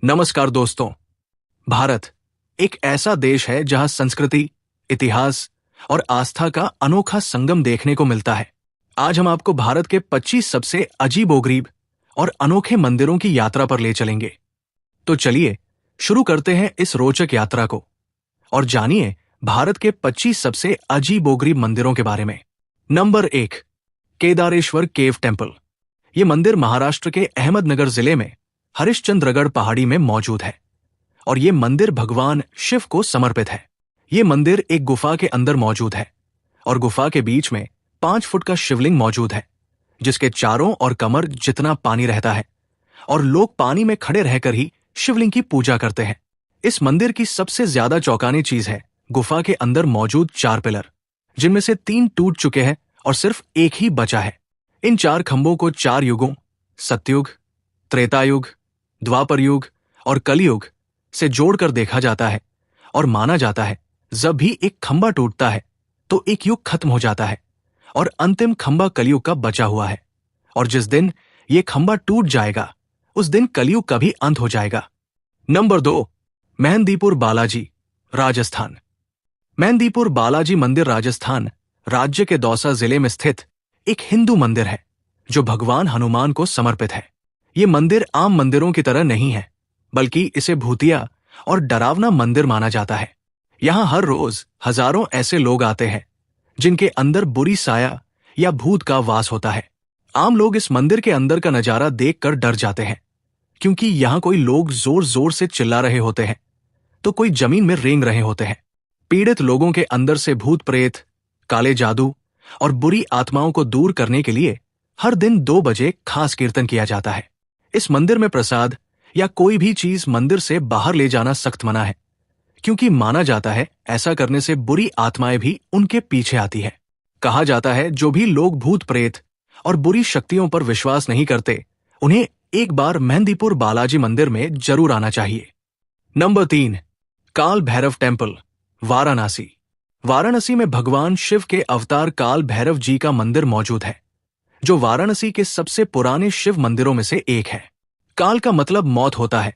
नमस्कार दोस्तों। भारत एक ऐसा देश है जहां संस्कृति, इतिहास और आस्था का अनोखा संगम देखने को मिलता है। आज हम आपको भारत के 25 सबसे अजीबोगरीब और अनोखे मंदिरों की यात्रा पर ले चलेंगे। तो चलिए शुरू करते हैं इस रोचक यात्रा को और जानिए भारत के 25 सबसे अजीबोगरीब मंदिरों के बारे में। Number 1, Kedareshwar cave temple. ये मंदिर महाराष्ट्र के अहमदनगर जिले में हरिश्चंद्रगढ़ पहाड़ी में मौजूद है और ये मंदिर भगवान शिव को समर्पित है। ये मंदिर एक गुफा के अंदर मौजूद है और गुफा के बीच में 5 फुट का शिवलिंग मौजूद है, जिसके चारों और कमर जितना पानी रहता है और लोग पानी में खड़े रहकर ही शिवलिंग की पूजा करते हैं। इस मंदिर की सबसे ज्यादा चौंकाने चीज है गुफा के अंदर मौजूद 4 पिलर, जिनमें से 3 टूट चुके हैं और सिर्फ एक ही बचा है। इन 4 खंभों को 4 युगों सतयुग, त्रेता युग, द्वापर युग और कलयुग से जोड़कर देखा जाता है और माना जाता है जब भी एक खंभा टूटता है तो एक युग खत्म हो जाता है और अंतिम खंभा कलयुग का बचा हुआ है, और जिस दिन ये खंभा टूट जाएगा उस दिन कलयुग का भी अंत हो जाएगा। नंबर 2, मेहंदीपुर बालाजी, राजस्थान। मेहंदीपुर बालाजी मंदिर राजस्थान राज्य के दौसा जिले में स्थित एक हिंदू मंदिर है जो भगवान हनुमान को समर्पित है। ये मंदिर आम मंदिरों की तरह नहीं है, बल्कि इसे भूतिया और डरावना मंदिर माना जाता है। यहां हर रोज हजारों ऐसे लोग आते हैं जिनके अंदर बुरी साया या भूत का वास होता है। आम लोग इस मंदिर के अंदर का नजारा देखकर डर जाते हैं, क्योंकि यहां कोई लोग जोर जोर से चिल्ला रहे होते हैं तो कोई जमीन में रेंग रहे होते हैं। पीड़ित लोगों के अंदर से भूत प्रेत, काले जादू और बुरी आत्माओं को दूर करने के लिए हर दिन 2 बजे खास कीर्तन किया जाता है। इस मंदिर में प्रसाद या कोई भी चीज मंदिर से बाहर ले जाना सख्त मना है, क्योंकि माना जाता है ऐसा करने से बुरी आत्माएं भी उनके पीछे आती है। कहा जाता है जो भी लोग भूत प्रेत और बुरी शक्तियों पर विश्वास नहीं करते उन्हें एक बार मेहंदीपुर बालाजी मंदिर में जरूर आना चाहिए। नंबर 3, काल भैरव टेम्पल, वाराणसी। वाराणसी में भगवान शिव के अवतार काल भैरव जी का मंदिर मौजूद है, जो वाराणसी के सबसे पुराने शिव मंदिरों में से एक है। काल का मतलब मौत होता है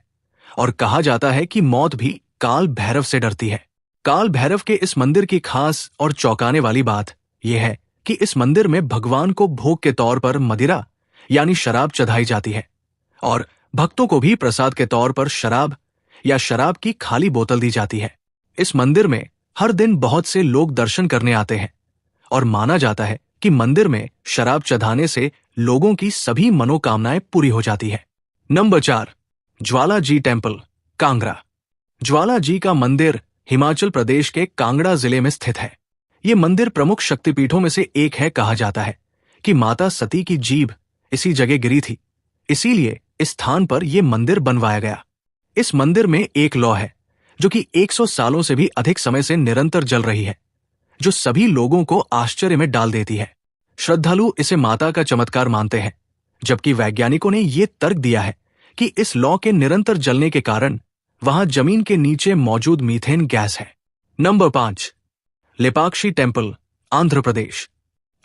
और कहा जाता है कि मौत भी काल भैरव से डरती है। काल भैरव के इस मंदिर की खास और चौंकाने वाली बात यह है कि इस मंदिर में भगवान को भोग के तौर पर मदिरा यानी शराब चढ़ाई जाती है और भक्तों को भी प्रसाद के तौर पर शराब या शराब की खाली बोतल दी जाती है। इस मंदिर में हर दिन बहुत से लोग दर्शन करने आते हैं और माना जाता है कि मंदिर में शराब चढ़ाने से लोगों की सभी मनोकामनाएं पूरी हो जाती है। Number 4, Jwala ji temple, Kangra. ज्वाला जी का मंदिर हिमाचल प्रदेश के कांगड़ा जिले में स्थित है। ये मंदिर प्रमुख शक्तिपीठों में से एक है। कहा जाता है कि माता सती की जीभ इसी जगह गिरी थी, इसीलिए इस स्थान पर यह मंदिर बनवाया गया। इस मंदिर में एक लौ है जो कि 100 सालों से भी अधिक समय से निरंतर जल रही है, जो सभी लोगों को आश्चर्य में डाल देती है। श्रद्धालु इसे माता का चमत्कार मानते हैं, जबकि वैज्ञानिकों ने यह तर्क दिया है कि इस लौ के निरंतर जलने के कारण वहां जमीन के नीचे मौजूद मीथेन गैस है। Number 5, Lepakshi temple, Andhra Pradesh.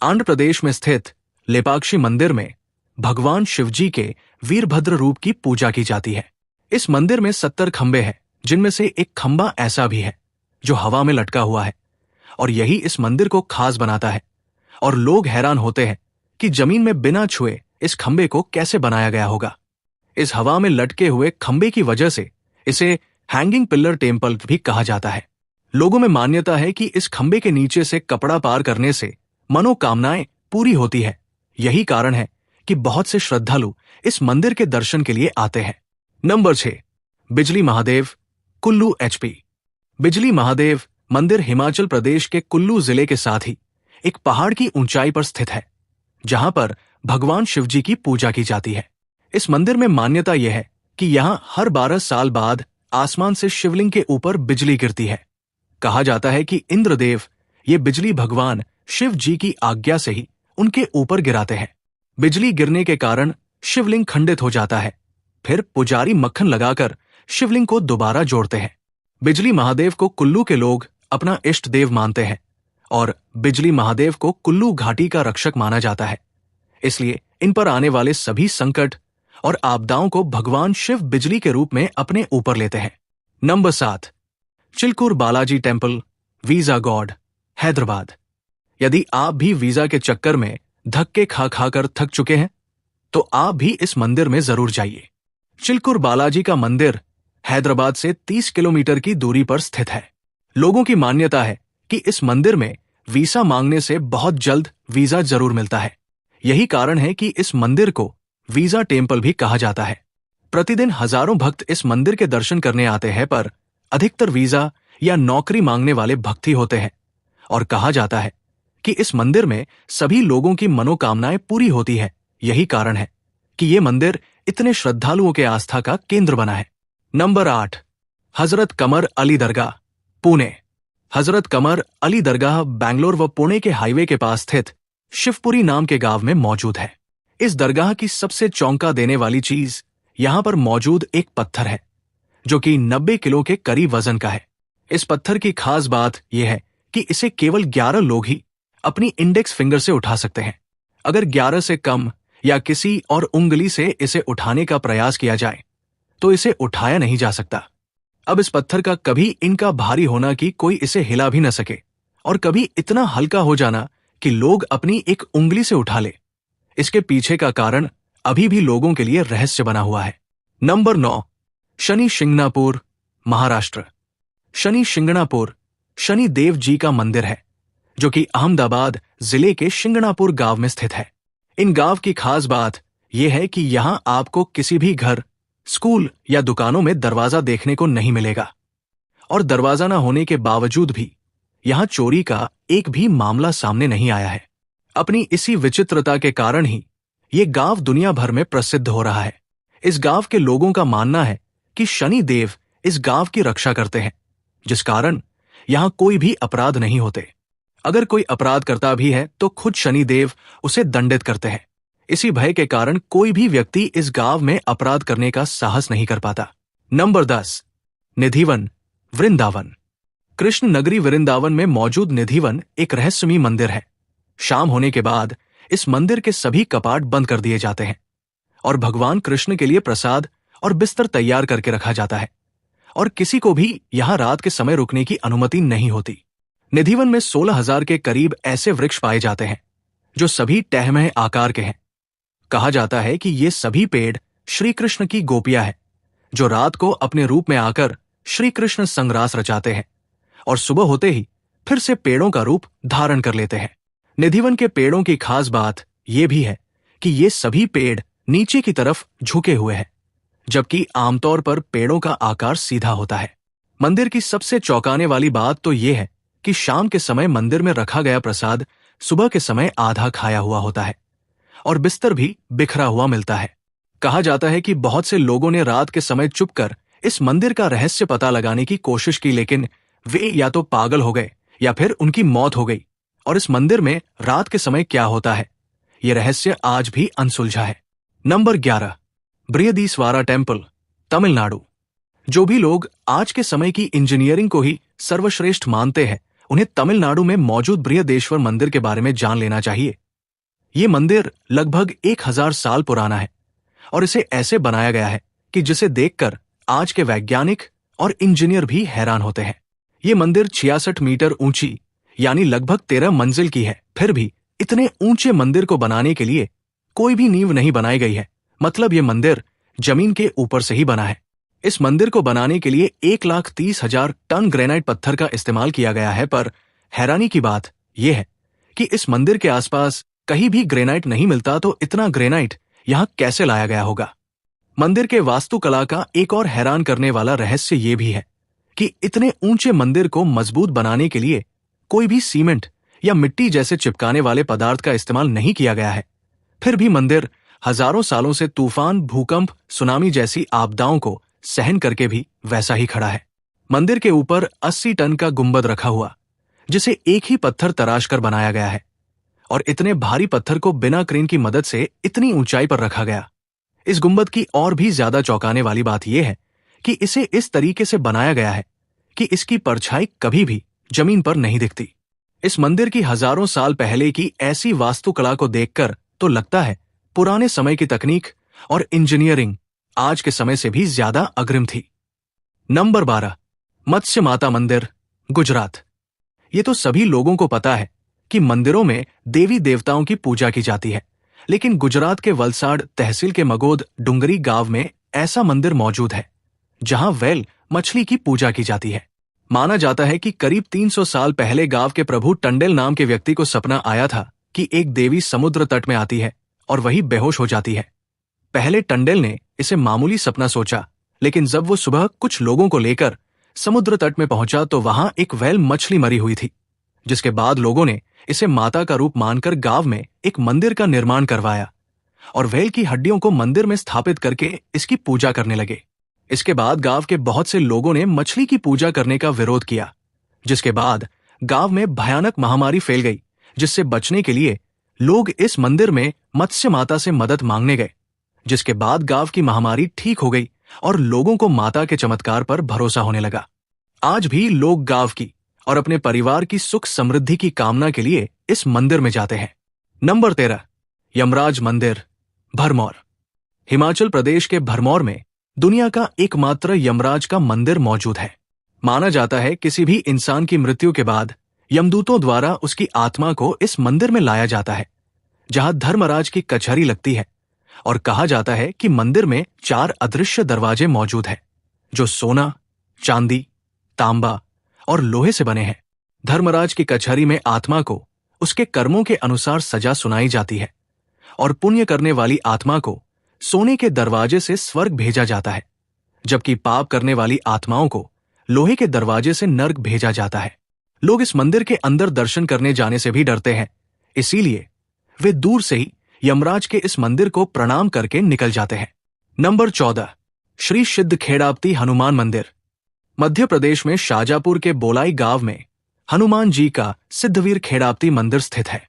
आंध्र प्रदेश में स्थित लेपाक्षी मंदिर में भगवान शिवजी के वीरभद्र रूप की पूजा की जाती है। इस मंदिर में 70 खंबे हैं, जिनमें से एक खंबा ऐसा भी है जो हवा में लटका हुआ है, और यही इस मंदिर को खास बनाता है। और लोग हैरान होते हैं कि जमीन में बिना छुए इस खंबे को कैसे बनाया गया होगा। इस हवा में लटके हुए खंबे की वजह से इसे हैंगिंग पिलर टेम्पल भी कहा जाता है। लोगों में मान्यता है कि इस खंबे के नीचे से कपड़ा पार करने से मनोकामनाएं पूरी होती है। यही कारण है कि बहुत से श्रद्धालु इस मंदिर के दर्शन के लिए आते हैं। नंबर 6, बिजली महादेव, कुल्लू एचपी। बिजली महादेव मंदिर हिमाचल प्रदेश के कुल्लू जिले के साथ ही एक पहाड़ की ऊंचाई पर स्थित है, जहां पर भगवान शिवजी की पूजा की जाती है। इस मंदिर में मान्यता यह है कि यहां हर 12 साल बाद आसमान से शिवलिंग के ऊपर बिजली गिरती है। कहा जाता है कि इंद्रदेव ये बिजली भगवान शिव जी की आज्ञा से ही उनके ऊपर गिराते हैं। बिजली गिरने के कारण शिवलिंग खंडित हो जाता है। फिर पुजारी मक्खन लगाकर शिवलिंग को दोबारा जोड़ते हैं। बिजली महादेव को कुल्लू के लोग अपना इष्ट देव मानते हैं और बिजली महादेव को कुल्लू घाटी का रक्षक माना जाता है। इसलिए इन पर आने वाले सभी संकट और आपदाओं को भगवान शिव बिजली के रूप में अपने ऊपर लेते हैं। Number 7, Chilkur Balaji temple, visa God, Hyderabad. यदि आप भी वीजा के चक्कर में धक्के खा खाकर थक चुके हैं तो आप भी इस मंदिर में जरूर जाइए। चिलकुर बालाजी का मंदिर हैदराबाद से 30 किलोमीटर की दूरी पर स्थित है। लोगों की मान्यता है कि इस मंदिर में वीसा मांगने से बहुत जल्द वीजा जरूर मिलता है। यही कारण है कि इस मंदिर को वीजा टेम्पल भी कहा जाता है। प्रतिदिन हजारों भक्त इस मंदिर के दर्शन करने आते हैं, पर अधिकतर वीजा या नौकरी मांगने वाले भक्त ही होते हैं। और कहा जाता है कि इस मंदिर में सभी लोगों की मनोकामनाएं पूरी होती है। यही कारण है कि ये मंदिर इतने श्रद्धालुओं के आस्था का केंद्र बना है। नंबर 8, हजरत कमर अली दरगाह, पुणे। हजरत कमर अली दरगाह बैंगलोर व पुणे के हाईवे के पास स्थित शिवपुरी नाम के गांव में मौजूद है। इस दरगाह की सबसे चौंका देने वाली चीज यहां पर मौजूद एक पत्थर है जो कि 90 किलो के करीब वजन का है। इस पत्थर की खास बात यह है कि इसे केवल 11 लोग ही अपनी इंडेक्स फिंगर से उठा सकते हैं। अगर 11 से कम या किसी और उंगली से इसे उठाने का प्रयास किया जाए तो इसे उठाया नहीं जा सकता। अब इस पत्थर का कभी इनका भारी होना कि कोई इसे हिला भी न सके, और कभी इतना हल्का हो जाना कि लोग अपनी एक उंगली से उठा ले। इसके पीछे का कारण अभी भी लोगों के लिए रहस्य बना हुआ है। नंबर 9, शनि शिंगणापुर, महाराष्ट्र। शनि शिंगणापुर शनि देव जी का मंदिर है जो कि अहमदाबाद जिले के शिंगणापुर गांव में स्थित है। इन गांव की खास बात यह है कि यहां आपको किसी भी घर, स्कूल या दुकानों में दरवाजा देखने को नहीं मिलेगा, और दरवाजा न होने के बावजूद भी यहां चोरी का एक भी मामला सामने नहीं आया है। अपनी इसी विचित्रता के कारण ही ये गांव दुनिया भर में प्रसिद्ध हो रहा है। इस गांव के लोगों का मानना है कि शनि देव इस गांव की रक्षा करते हैं, जिस कारण यहां कोई भी अपराध नहीं होते। अगर कोई अपराध करता भी है तो खुद शनि देव उसे दंडित करते हैं। इसी भय के कारण कोई भी व्यक्ति इस गांव में अपराध करने का साहस नहीं कर पाता। नंबर 10, निधिवन, वृंदावन। कृष्ण नगरी वृंदावन में मौजूद निधिवन एक रहस्यमयी मंदिर है। शाम होने के बाद इस मंदिर के सभी कपाट बंद कर दिए जाते हैं और भगवान कृष्ण के लिए प्रसाद और बिस्तर तैयार करके रखा जाता है, और किसी को भी यहां रात के समय रुकने की अनुमति नहीं होती। निधिवन में 16,000 के करीब ऐसे वृक्ष पाए जाते हैं जो सभी टहमय आकार के हैं। कहा जाता है कि ये सभी पेड़ श्री कृष्ण की गोपियां हैं जो रात को अपने रूप में आकर श्री कृष्ण संगरास रचाते हैं और सुबह होते ही फिर से पेड़ों का रूप धारण कर लेते हैं। निधिवन के पेड़ों की खास बात यह भी है कि ये सभी पेड़ नीचे की तरफ झुके हुए हैं, जबकि आमतौर पर पेड़ों का आकार सीधा होता है। मंदिर की सबसे चौंकाने वाली बात तो यह है कि शाम के समय मंदिर में रखा गया प्रसाद सुबह के समय आधा खाया हुआ होता है और बिस्तर भी बिखरा हुआ मिलता है। कहा जाता है कि बहुत से लोगों ने रात के समय चुपकर इस मंदिर का रहस्य पता लगाने की कोशिश की, लेकिन वे या तो पागल हो गए या फिर उनकी मौत हो गई। और इस मंदिर में रात के समय क्या होता है, यह रहस्य आज भी अनसुलझा है। Number 11, Brihadeeswara temple, Tamil Nadu. जो भी लोग आज के समय की इंजीनियरिंग को ही सर्वश्रेष्ठ मानते हैं, उन्हें तमिलनाडु में मौजूद बृहदेश्वर मंदिर के बारे में जान लेना चाहिए। ये मंदिर लगभग 1000 साल पुराना है और इसे ऐसे बनाया गया है कि जिसे देखकर आज के वैज्ञानिक और इंजीनियर भी हैरान होते हैं। ये मंदिर 66 मीटर ऊंची यानी लगभग 13 मंजिल की है। फिर भी इतने ऊंचे मंदिर को बनाने के लिए कोई भी नींव नहीं बनाई गई है, मतलब ये मंदिर जमीन के ऊपर से ही बना है। इस मंदिर को बनाने के लिए 1,30,000 टन ग्रेनाइट पत्थर का इस्तेमाल किया गया है, पर हैरानी की बात यह है कि इस मंदिर के आसपास कहीं भी ग्रेनाइट नहीं मिलता, तो इतना ग्रेनाइट यहां कैसे लाया गया होगा। मंदिर के वास्तुकला का एक और हैरान करने वाला रहस्य यह भी है कि इतने ऊंचे मंदिर को मजबूत बनाने के लिए कोई भी सीमेंट या मिट्टी जैसे चिपकाने वाले पदार्थ का इस्तेमाल नहीं किया गया है। फिर भी मंदिर हजारों सालों से तूफान, भूकंप, सुनामी जैसी आपदाओं को सहन करके भी वैसा ही खड़ा है। मंदिर के ऊपर 80 टन का गुंबद रखा हुआ, जिसे एक ही पत्थर तराश कर बनाया गया है, और इतने भारी पत्थर को बिना क्रेन की मदद से इतनी ऊंचाई पर रखा गया। इस गुंबद की और भी ज्यादा चौंकाने वाली बात यह है कि इसे इस तरीके से बनाया गया है कि इसकी परछाई कभी भी जमीन पर नहीं दिखती। इस मंदिर की हजारों साल पहले की ऐसी वास्तुकला को देखकर तो लगता है पुराने समय की तकनीक और इंजीनियरिंग आज के समय से भी ज्यादा अग्रिम थी। नंबर 12, मत्स्य माता मंदिर, गुजरात। ये तो सभी लोगों को पता है कि मंदिरों में देवी देवताओं की पूजा की जाती है, लेकिन गुजरात के वलसाड तहसील के मगोद डुंगरी गांव में ऐसा मंदिर मौजूद है जहां वेल मछली की पूजा की जाती है। माना जाता है कि करीब 300 साल पहले गांव के प्रभु टंडेल नाम के व्यक्ति को सपना आया था कि एक देवी समुद्र तट में आती है और वही बेहोश हो जाती है। पहले टंडेल ने इसे मामूली सपना सोचा, लेकिन जब वो सुबह कुछ लोगों को लेकर समुद्र तट में पहुंचा तो वहां एक वेल मछली मरी हुई थी, जिसके बाद लोगों ने इसे माता का रूप मानकर गांव में एक मंदिर का निर्माण करवाया और वेल की हड्डियों को मंदिर में स्थापित करके इसकी पूजा करने लगे। इसके बाद गांव के बहुत से लोगों ने मछली की पूजा करने का विरोध किया, जिसके बाद गांव में भयानक महामारी फैल गई, जिससे बचने के लिए लोग इस मंदिर में मत्स्य माता से मदद मांगने गए। जिसके बाद गांव की महामारी ठीक हो गई और लोगों को माता के चमत्कार पर भरोसा होने लगा। आज भी लोग गांव की और अपने परिवार की सुख समृद्धि की कामना के लिए इस मंदिर में जाते हैं। नंबर 13, यमराज मंदिर, भरमौर। हिमाचल प्रदेश के भरमौर में दुनिया का एकमात्र यमराज का मंदिर मौजूद है। माना जाता है किसी भी इंसान की मृत्यु के बाद यमदूतों द्वारा उसकी आत्मा को इस मंदिर में लाया जाता है, जहां धर्मराज की कचहरी लगती है, और कहा जाता है कि मंदिर में 4 अदृश्य दरवाजे मौजूद हैं, जो सोना, चांदी, तांबा और लोहे से बने हैं। धर्मराज की कचहरी में आत्मा को उसके कर्मों के अनुसार सजा सुनाई जाती है और पुण्य करने वाली आत्मा को सोने के दरवाजे से स्वर्ग भेजा जाता है, जबकि पाप करने वाली आत्माओं को लोहे के दरवाजे से नर्क भेजा जाता है। लोग इस मंदिर के अंदर दर्शन करने जाने से भी डरते हैं, इसीलिए वे दूर से ही यमराज के इस मंदिर को प्रणाम करके निकल जाते हैं। नंबर 14, श्री सिद्ध खेड़ापती हनुमान मंदिर। मध्य प्रदेश में शाजापुर के बोलाई गांव में हनुमान जी का सिद्धवीर खेड़ापती मंदिर स्थित है।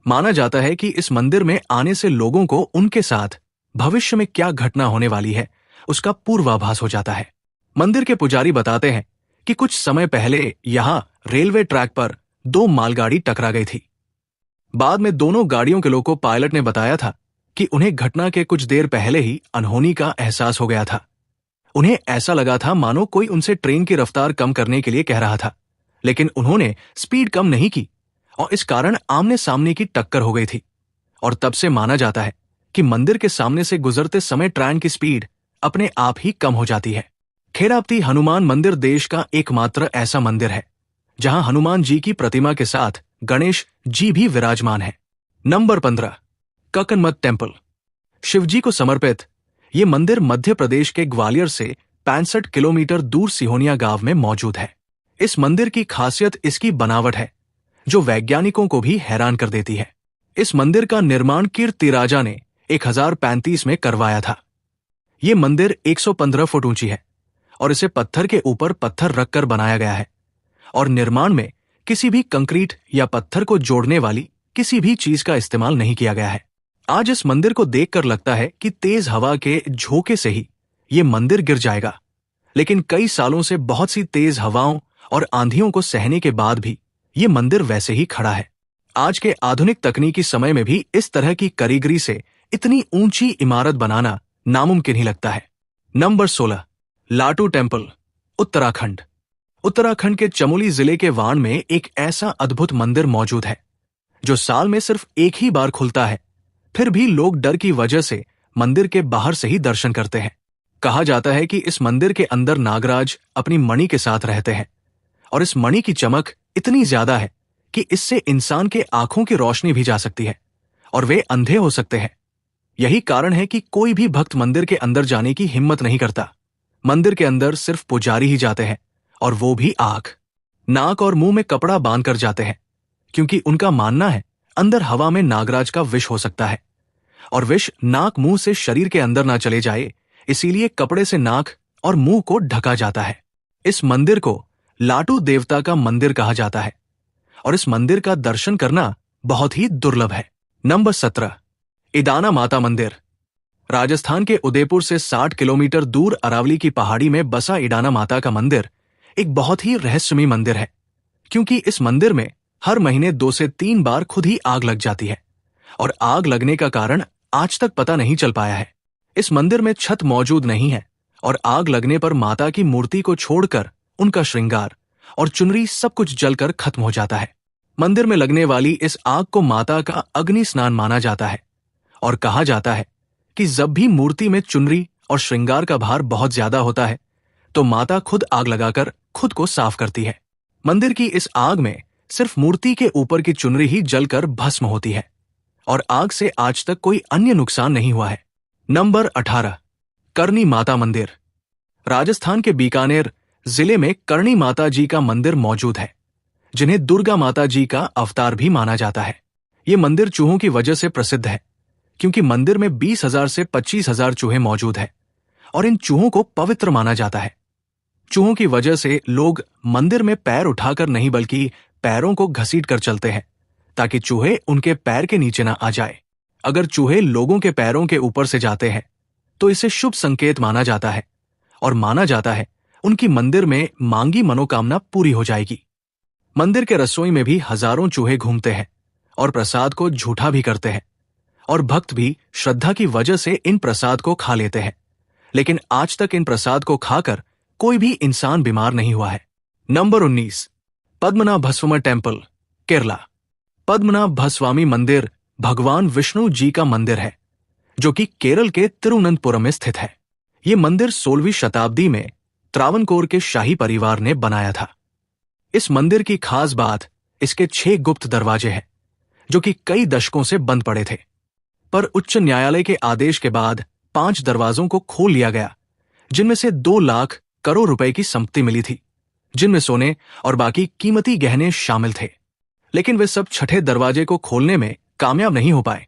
माना जाता है कि इस मंदिर में आने से लोगों को उनके साथ भविष्य में क्या घटना होने वाली है उसका पूर्वाभास हो जाता है। मंदिर के पुजारी बताते हैं कि कुछ समय पहले यहां रेलवे ट्रैक पर 2 मालगाड़ी टकरा गई थी। बाद में दोनों गाड़ियों के लोको पायलट ने बताया था कि उन्हें घटना के कुछ देर पहले ही अनहोनी का एहसास हो गया था। उन्हें ऐसा लगा था मानो कोई उनसे ट्रेन की रफ्तार कम करने के लिए कह रहा था, लेकिन उन्होंने स्पीड कम नहीं की और इस कारण आमने सामने की टक्कर हो गई थी। और तब से माना जाता है कि मंदिर के सामने से गुजरते समय ट्रेन की स्पीड अपने आप ही कम हो जाती है। खेड़ापती हनुमान मंदिर देश का एकमात्र ऐसा मंदिर है जहां हनुमान जी की प्रतिमा के साथ गणेश जी भी विराजमान है। Number 15, ककनमत temple. शिवजी को समर्पित ये मंदिर मध्य प्रदेश के ग्वालियर से 65 किलोमीटर दूर सिहोनिया गांव में मौजूद है। इस मंदिर की खासियत इसकी बनावट है, जो वैज्ञानिकों को भी हैरान कर देती है। इस मंदिर का निर्माण कीर्ति राजा ने 1035 में करवाया था। ये मंदिर 115 फुट ऊंची है और इसे पत्थर के ऊपर पत्थर रखकर बनाया गया है और निर्माण में किसी भी कंक्रीट या पत्थर को जोड़ने वाली किसी भी चीज का इस्तेमाल नहीं किया गया है। आज इस मंदिर को देखकर लगता है कि तेज हवा के झोंके से ही ये मंदिर गिर जाएगा, लेकिन कई सालों से बहुत सी तेज हवाओं और आंधियों को सहने के बाद भी ये मंदिर वैसे ही खड़ा है। आज के आधुनिक तकनीकी समय में भी इस तरह की कारीगरी से इतनी ऊंची इमारत बनाना नामुमकिन ही लगता है। नंबर 16, लाटू टेम्पल, उत्तराखंड। उत्तराखंड के चमोली जिले के वाण में एक ऐसा अद्भुत मंदिर मौजूद है जो साल में सिर्फ एक ही बार खुलता है, फिर भी लोग डर की वजह से मंदिर के बाहर से ही दर्शन करते हैं। कहा जाता है कि इस मंदिर के अंदर नागराज अपनी मणि के साथ रहते हैं और इस मणि की चमक इतनी ज्यादा है कि इससे इंसान के आंखों की रोशनी भी जा सकती है और वे अंधे हो सकते हैं। यही कारण है कि कोई भी भक्त मंदिर के अंदर जाने की हिम्मत नहीं करता। मंदिर के अंदर सिर्फ पुजारी ही जाते हैं और वो भी आंख, नाक और मुंह में कपड़ा बांधकर जाते हैं, क्योंकि उनका मानना है अंदर हवा में नागराज का विष हो सकता है और विष नाक मुंह से शरीर के अंदर ना चले जाए, इसीलिए कपड़े से नाक और मुंह को ढका जाता है। इस मंदिर को लाटू देवता का मंदिर कहा जाता है और इस मंदिर का दर्शन करना बहुत ही दुर्लभ है। नंबर 17, इदाना माता मंदिर। राजस्थान के उदयपुर से 60 किलोमीटर दूर अरावली की पहाड़ी में बसा इडाना माता का मंदिर एक बहुत ही रहस्यमयी मंदिर है, क्योंकि इस मंदिर में हर महीने 2 से 3 बार खुद ही आग लग जाती है और आग लगने का कारण आज तक पता नहीं चल पाया है। इस मंदिर में छत मौजूद नहीं है और आग लगने पर माता की मूर्ति को छोड़कर उनका श्रृंगार और चुनरी सब कुछ जलकर खत्म हो जाता है। मंदिर में लगने वाली इस आग को माता का अग्नि स्नान माना जाता है और कहा जाता है कि जब भी मूर्ति में चुनरी और श्रृंगार का भार बहुत ज्यादा होता है तो माता खुद आग लगाकर खुद को साफ करती है। मंदिर की इस आग में सिर्फ मूर्ति के ऊपर की चुनरी ही जलकर भस्म होती है और आग से आज तक कोई अन्य नुकसान नहीं हुआ है। नंबर 18, करणी माता मंदिर। राजस्थान के बीकानेर जिले में करणी माता जी का मंदिर मौजूद है, जिन्हें दुर्गा माता जी का अवतार भी माना जाता है। ये मंदिर चूहों की वजह से प्रसिद्ध है, क्योंकि मंदिर में 20,000 से 25,000 चूहे मौजूद हैं और इन चूहों को पवित्र माना जाता है। चूहों की वजह से लोग मंदिर में पैर उठाकर नहीं बल्कि पैरों को घसीट कर चलते हैं, ताकि चूहे उनके पैर के नीचे ना आ जाए। अगर चूहे लोगों के पैरों के ऊपर से जाते हैं तो इसे शुभ संकेत माना जाता है और माना जाता है उनकी मंदिर में मांगी मनोकामना पूरी हो जाएगी। मंदिर के रसोई में भी हजारों चूहे घूमते हैं और प्रसाद को झूठा भी करते हैं और भक्त भी श्रद्धा की वजह से इन प्रसाद को खा लेते हैं, लेकिन आज तक इन प्रसाद को खाकर कोई भी इंसान बीमार नहीं हुआ है। Number 19, Padmanabhaswamy temple, Kerala. पद्मनाभस्वामी मंदिर भगवान विष्णु जी का मंदिर है, जो कि केरल के तिरुवनंतपुरम में स्थित है। ये मंदिर 16वीं शताब्दी में त्रावणकोर के शाही परिवार ने बनाया था। इस मंदिर की खास बात इसके 6 गुप्त दरवाजे हैं, जो कि कई दशकों से बंद पड़े थे, पर उच्च न्यायालय के आदेश के बाद 5 दरवाजों को खोल लिया गया, जिनमें से 2 लाख करोड़ रुपए की संपत्ति मिली थी, जिनमें सोने और बाकी कीमती गहने शामिल थे। लेकिन वे सब छठे दरवाजे को खोलने में कामयाब नहीं हो पाए,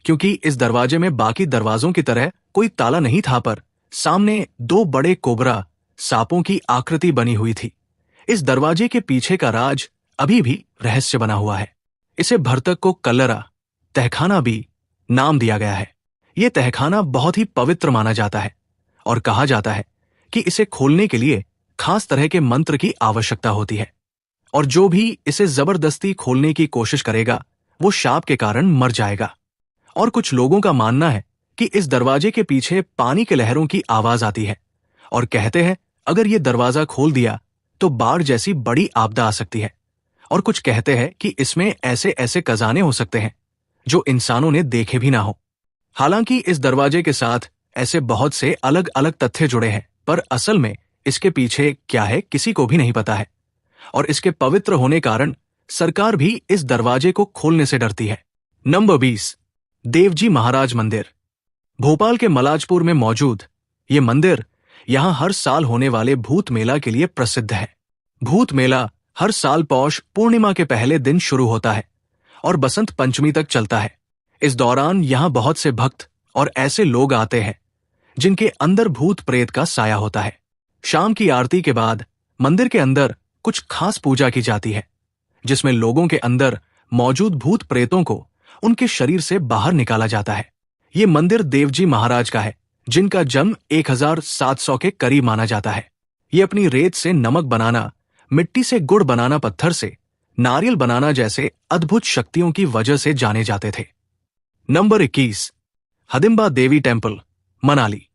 क्योंकि इस दरवाजे में बाकी दरवाजों की तरह कोई ताला नहीं था, पर सामने 2 बड़े कोबरा सांपों की आकृति बनी हुई थी। इस दरवाजे के पीछे का राज अभी भी रहस्य बना हुआ है। इसे भरतक को कल्लरा तहखाना भी नाम दिया गया है। यह तहखाना बहुत ही पवित्र माना जाता है और कहा जाता है कि इसे खोलने के लिए खास तरह के मंत्र की आवश्यकता होती है और जो भी इसे जबरदस्ती खोलने की कोशिश करेगा वो शाप के कारण मर जाएगा। और कुछ लोगों का मानना है कि इस दरवाजे के पीछे पानी के लहरों की आवाज आती है और कहते हैं अगर ये दरवाजा खोल दिया तो बाढ़ जैसी बड़ी आपदा आ सकती है। और कुछ कहते हैं कि इसमें ऐसे ऐसे खजाने हो सकते हैं जो इंसानों ने देखे भी ना हो। हालांकि इस दरवाजे के साथ ऐसे बहुत से अलग अलग तथ्य जुड़े हैं, पर असल में इसके पीछे क्या है किसी को भी नहीं पता है और इसके पवित्र होने कारण सरकार भी इस दरवाजे को खोलने से डरती है। नंबर 20, देवजी महाराज मंदिर। भोपाल के मलाजपुर में मौजूद ये मंदिर यहां हर साल होने वाले भूत मेला के लिए प्रसिद्ध है। भूत मेला हर साल पौष पूर्णिमा के पहले दिन शुरू होता है और बसंत पंचमी तक चलता है। इस दौरान यहां बहुत से भक्त और ऐसे लोग आते हैं जिनके अंदर भूत प्रेत का साया होता है। शाम की आरती के बाद मंदिर के अंदर कुछ खास पूजा की जाती है, जिसमें लोगों के अंदर मौजूद भूत प्रेतों को उनके शरीर से बाहर निकाला जाता है। ये मंदिर देवजी महाराज का है, जिनका जन्म 1700 के करीब माना जाता है। ये अपनी रेत से नमक बनाना, मिट्टी से गुड़ बनाना, पत्थर से नारियल बनाना जैसे अद्भुत शक्तियों की वजह से जाने जाते थे। नंबर 21, हडिम्बा देवी टेम्पल, मनाली।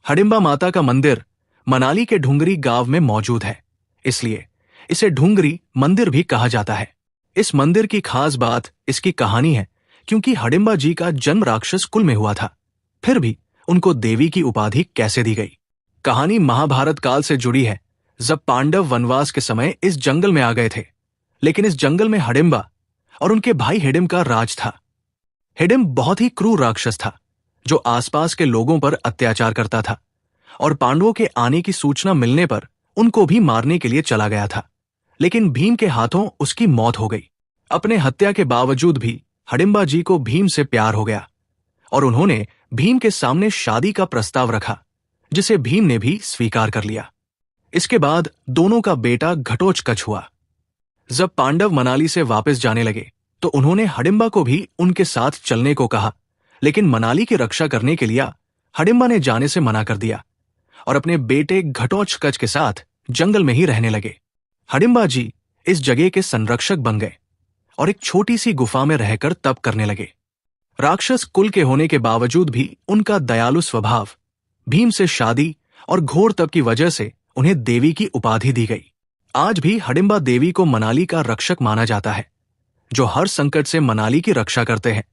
हडिम्बा माता का मंदिर मनाली के ढुंगरी गांव में मौजूद है, इसलिए इसे ढुंगरी मंदिर भी कहा जाता है। इस मंदिर की खास बात इसकी कहानी है, क्योंकि हडिम्बा जी का जन्म राक्षस कुल में हुआ था, फिर भी उनको देवी की उपाधि कैसे दी गई। कहानी महाभारत काल से जुड़ी है, जब पांडव वनवास के समय इस जंगल में आ गए थे, लेकिन इस जंगल में हडिम्बा और उनके भाई हिडिम्ब का राज था। हिडिम्ब बहुत ही क्रूर राक्षस था, जो आसपास के लोगों पर अत्याचार करता था और पांडवों के आने की सूचना मिलने पर उनको भी मारने के लिए चला गया था, लेकिन भीम के हाथों उसकी मौत हो गई। अपने हत्या के बावजूद भी हडिम्बा जी को भीम से प्यार हो गया और उन्होंने भीम के सामने शादी का प्रस्ताव रखा, जिसे भीम ने भी स्वीकार कर लिया। इसके बाद दोनों का बेटा घटोत्कच हुआ। जब पांडव मनाली से वापस जाने लगे तो उन्होंने हडिम्बा को भी उनके साथ चलने को कहा, लेकिन मनाली की रक्षा करने के लिए हडिम्बा ने जाने से मना कर दिया और अपने बेटे घटोत्कच के साथ जंगल में ही रहने लगे। हडिम्बा जी इस जगह के संरक्षक बन गए और एक छोटी सी गुफा में रहकर तप करने लगे। राक्षस कुल के होने के बावजूद भी उनका दयालु स्वभाव, भीम से शादी और घोर तप की वजह से उन्हें देवी की उपाधि दी गई। आज भी हडिम्बा देवी को मनाली का रक्षक माना जाता है, जो हर संकट से मनाली की रक्षा करते हैं,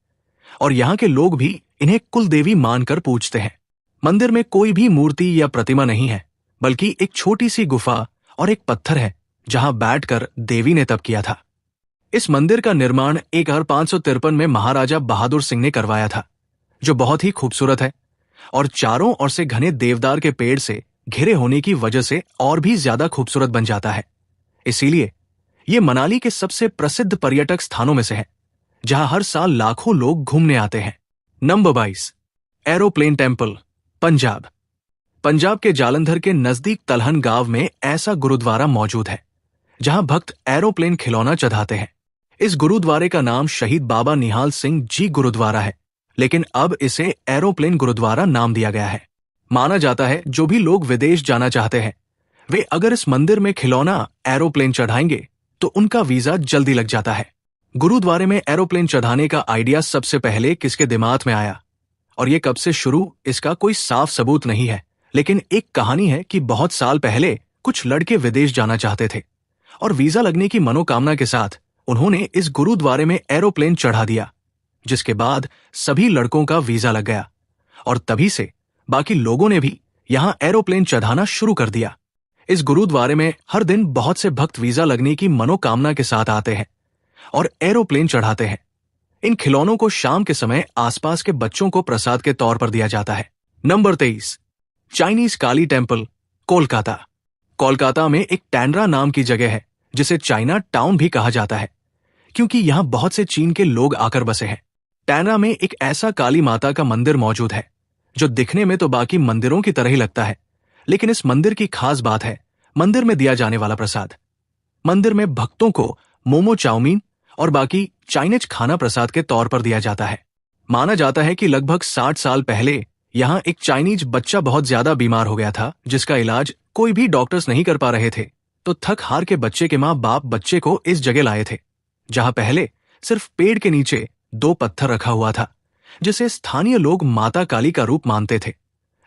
और यहाँ के लोग भी इन्हें कुल देवी मानकर पूजते हैं। मंदिर में कोई भी मूर्ति या प्रतिमा नहीं है, बल्कि एक छोटी सी गुफा और एक पत्थर है जहां बैठकर देवी ने तप किया था। इस मंदिर का निर्माण 1553 में महाराजा बहादुर सिंह ने करवाया था, जो बहुत ही खूबसूरत है और चारों ओर से घने देवदार के पेड़ से घिरे होने की वजह से और भी ज्यादा खूबसूरत बन जाता है। इसीलिए ये मनाली के सबसे प्रसिद्ध पर्यटक स्थानों में से है, जहां हर साल लाखों लोग घूमने आते हैं। Number 22, aeroplane temple, Punjab. Punjab के जालंधर के नजदीक तलहन गांव में ऐसा गुरुद्वारा मौजूद है जहां भक्त एरोप्लेन खिलौना चढ़ाते हैं। इस गुरुद्वारे का नाम शहीद बाबा निहाल सिंह जी गुरुद्वारा है, लेकिन अब इसे एरोप्लेन गुरुद्वारा नाम दिया गया है। माना जाता है जो भी लोग विदेश जाना चाहते हैं, वे अगर इस मंदिर में खिलौना एरोप्लेन चढ़ाएंगे तो उनका वीजा जल्दी लग जाता है। गुरुद्वारे में एरोप्लेन चढ़ाने का आइडिया सबसे पहले किसके दिमाग में आया और ये कब से शुरू, इसका कोई साफ सबूत नहीं है, लेकिन एक कहानी है कि बहुत साल पहले कुछ लड़के विदेश जाना चाहते थे और वीजा लगने की मनोकामना के साथ उन्होंने इस गुरुद्वारे में एरोप्लेन चढ़ा दिया, जिसके बाद सभी लड़कों का वीजा लग गया और तभी से बाकी लोगों ने भी यहां एरोप्लेन चढ़ाना शुरू कर दिया। इस गुरुद्वारे में हर दिन बहुत से भक्त वीजा लगने की मनोकामना के साथ आते हैं और एरोप्लेन चढ़ाते हैं। इन खिलौनों को शाम के समय आसपास के बच्चों को प्रसाद के तौर पर दिया जाता है। नंबर 23, चाइनीज काली टेम्पल, कोलकाता। कोलकाता में एक टैंड्रा नाम की जगह है जिसे चाइना टाउन भी कहा जाता है, क्योंकि यहां बहुत से चीन के लोग आकर बसे हैं। टैंड्रा में एक ऐसा काली माता का मंदिर मौजूद है जो दिखने में तो बाकी मंदिरों की तरह ही लगता है, लेकिन इस मंदिर की खास बात है मंदिर में दिया जाने वाला प्रसाद। मंदिर में भक्तों को मोमो, चाउमीन और बाकी चाइनीज खाना प्रसाद के तौर पर दिया जाता है। माना जाता है कि लगभग 60 साल पहले यहां एक चाइनीज बच्चा बहुत ज्यादा बीमार हो गया था, जिसका इलाज कोई भी डॉक्टर्स नहीं कर पा रहे थे, तो थक हार के बच्चे के माँ बाप बच्चे को इस जगह लाए थे, जहां पहले सिर्फ पेड़ के नीचे 2 पत्थर रखा हुआ था, जिसे स्थानीय लोग माता काली का रूप मानते थे।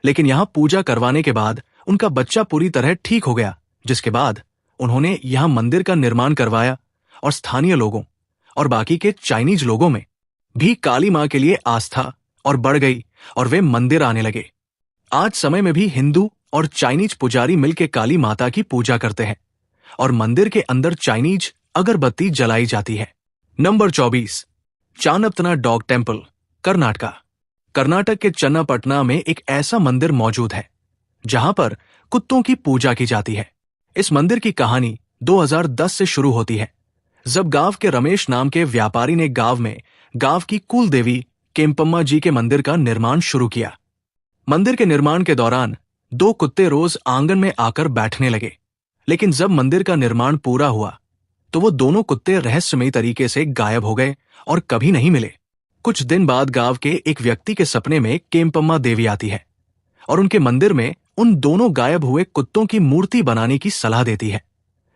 लेकिन यहां पूजा करवाने के बाद उनका बच्चा पूरी तरह ठीक हो गया, जिसके बाद उन्होंने यहां मंदिर का निर्माण करवाया और स्थानीय लोगों और बाकी के चाइनीज लोगों में भी काली मां के लिए आस्था और बढ़ गई और वे मंदिर आने लगे। आज समय में भी हिंदू और चाइनीज पुजारी मिलकर काली माता की पूजा करते हैं और मंदिर के अंदर चाइनीज अगरबत्ती जलाई जाती है। Number 24, Channapatna dog temple, Karnataka. Karnataka के चन्नापटना में एक ऐसा मंदिर मौजूद है जहां पर कुत्तों की पूजा की जाती है। इस मंदिर की कहानी 2010 से शुरू होती है, जब गांव के रमेश नाम के व्यापारी ने गांव में गांव की कुल देवी केम्पम्मा जी के मंदिर का निर्माण शुरू किया। मंदिर के निर्माण के दौरान 2 कुत्ते रोज आंगन में आकर बैठने लगे, लेकिन जब मंदिर का निर्माण पूरा हुआ तो वो दोनों कुत्ते रहस्यमयी तरीके से गायब हो गए और कभी नहीं मिले। कुछ दिन बाद गांव के एक व्यक्ति के सपने में केम्पम्मा देवी आती है और उनके मंदिर में उन दोनों गायब हुए कुत्तों की मूर्ति बनाने की सलाह देती है,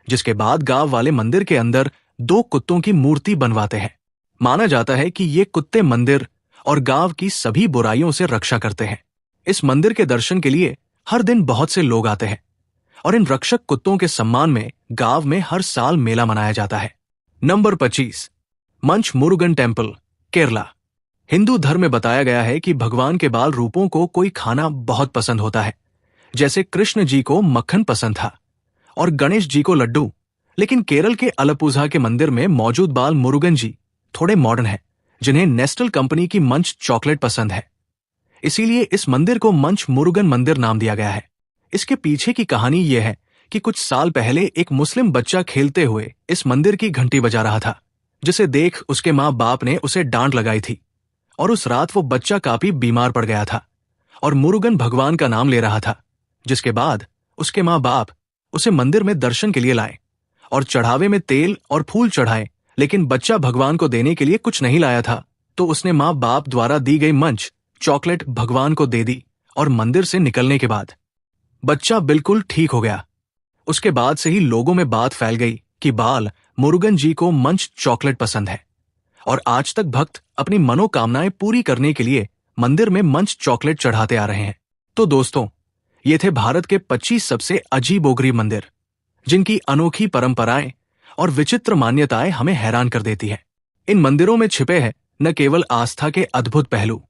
जिसके बाद गांव वाले मंदिर के अंदर 2 कुत्तों की मूर्ति बनवाते हैं। माना जाता है कि ये कुत्ते मंदिर और गांव की सभी बुराइयों से रक्षा करते हैं। इस मंदिर के दर्शन के लिए हर दिन बहुत से लोग आते हैं और इन रक्षक कुत्तों के सम्मान में गांव में हर साल मेला मनाया जाता है। नंबर 25, मंच मुरुगन टेम्पल, केरला। हिंदू धर्म में बताया गया है कि भगवान के बाल रूपों को कोई खाना बहुत पसंद होता है, जैसे कृष्ण जी को मक्खन पसंद था और गणेश जी को लड्डू। लेकिन केरल के अलपुझा के मंदिर में मौजूद बाल मुरुगन जी थोड़े मॉडर्न हैं, जिन्हें नेस्टल कंपनी की मंच चॉकलेट पसंद है। इसीलिए इस मंदिर को मंच मुरुगन मंदिर नाम दिया गया है। इसके पीछे की कहानी यह है कि कुछ साल पहले एक मुस्लिम बच्चा खेलते हुए इस मंदिर की घंटी बजा रहा था, जिसे देख उसके माँ बाप ने उसे डांट लगाई थी और उस रात वो बच्चा काफी बीमार पड़ गया था और मुरुगन भगवान का नाम ले रहा था, जिसके बाद उसके माँ बाप उसे मंदिर में दर्शन के लिए लाए और चढ़ावे में तेल और फूल चढ़ाए। लेकिन बच्चा भगवान को देने के लिए कुछ नहीं लाया था, तो उसने माँ बाप द्वारा दी गई मंच चॉकलेट भगवान को दे दी और मंदिर से निकलने के बाद बच्चा बिल्कुल ठीक हो गया। उसके बाद से ही लोगों में बात फैल गई कि बाल मुरुगन जी को मंच चॉकलेट पसंद है और आज तक भक्त अपनी मनोकामनाएं पूरी करने के लिए मंदिर में मंच चॉकलेट चढ़ाते आ रहे हैं। तो दोस्तों, ये थे भारत के 25 सबसे अजीबोगरीब मंदिर, जिनकी अनोखी परंपराएं और विचित्र मान्यताएं हमें हैरान कर देती है। इन मंदिरों में छिपे हैं न केवल आस्था के अद्भुत पहलू,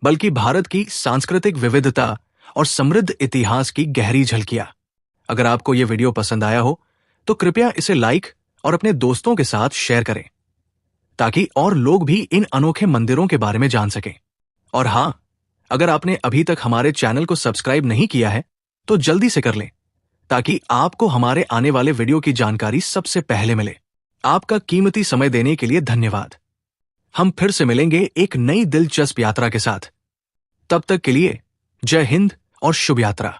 बल्कि भारत की सांस्कृतिक विविधता और समृद्ध इतिहास की गहरी झलकियां। अगर आपको ये वीडियो पसंद आया हो तो कृपया इसे लाइक और अपने दोस्तों के साथ शेयर करें, ताकि और लोग भी इन अनोखे मंदिरों के बारे में जान सकें। और हां, अगर आपने अभी तक हमारे चैनल को सब्सक्राइब नहीं किया है तो जल्दी से कर लें, ताकि आपको हमारे आने वाले वीडियो की जानकारी सबसे पहले मिले। आपका कीमती समय देने के लिए धन्यवाद। हम फिर से मिलेंगे एक नई दिलचस्प यात्रा के साथ। तब तक के लिए जय हिंद और शुभ यात्रा।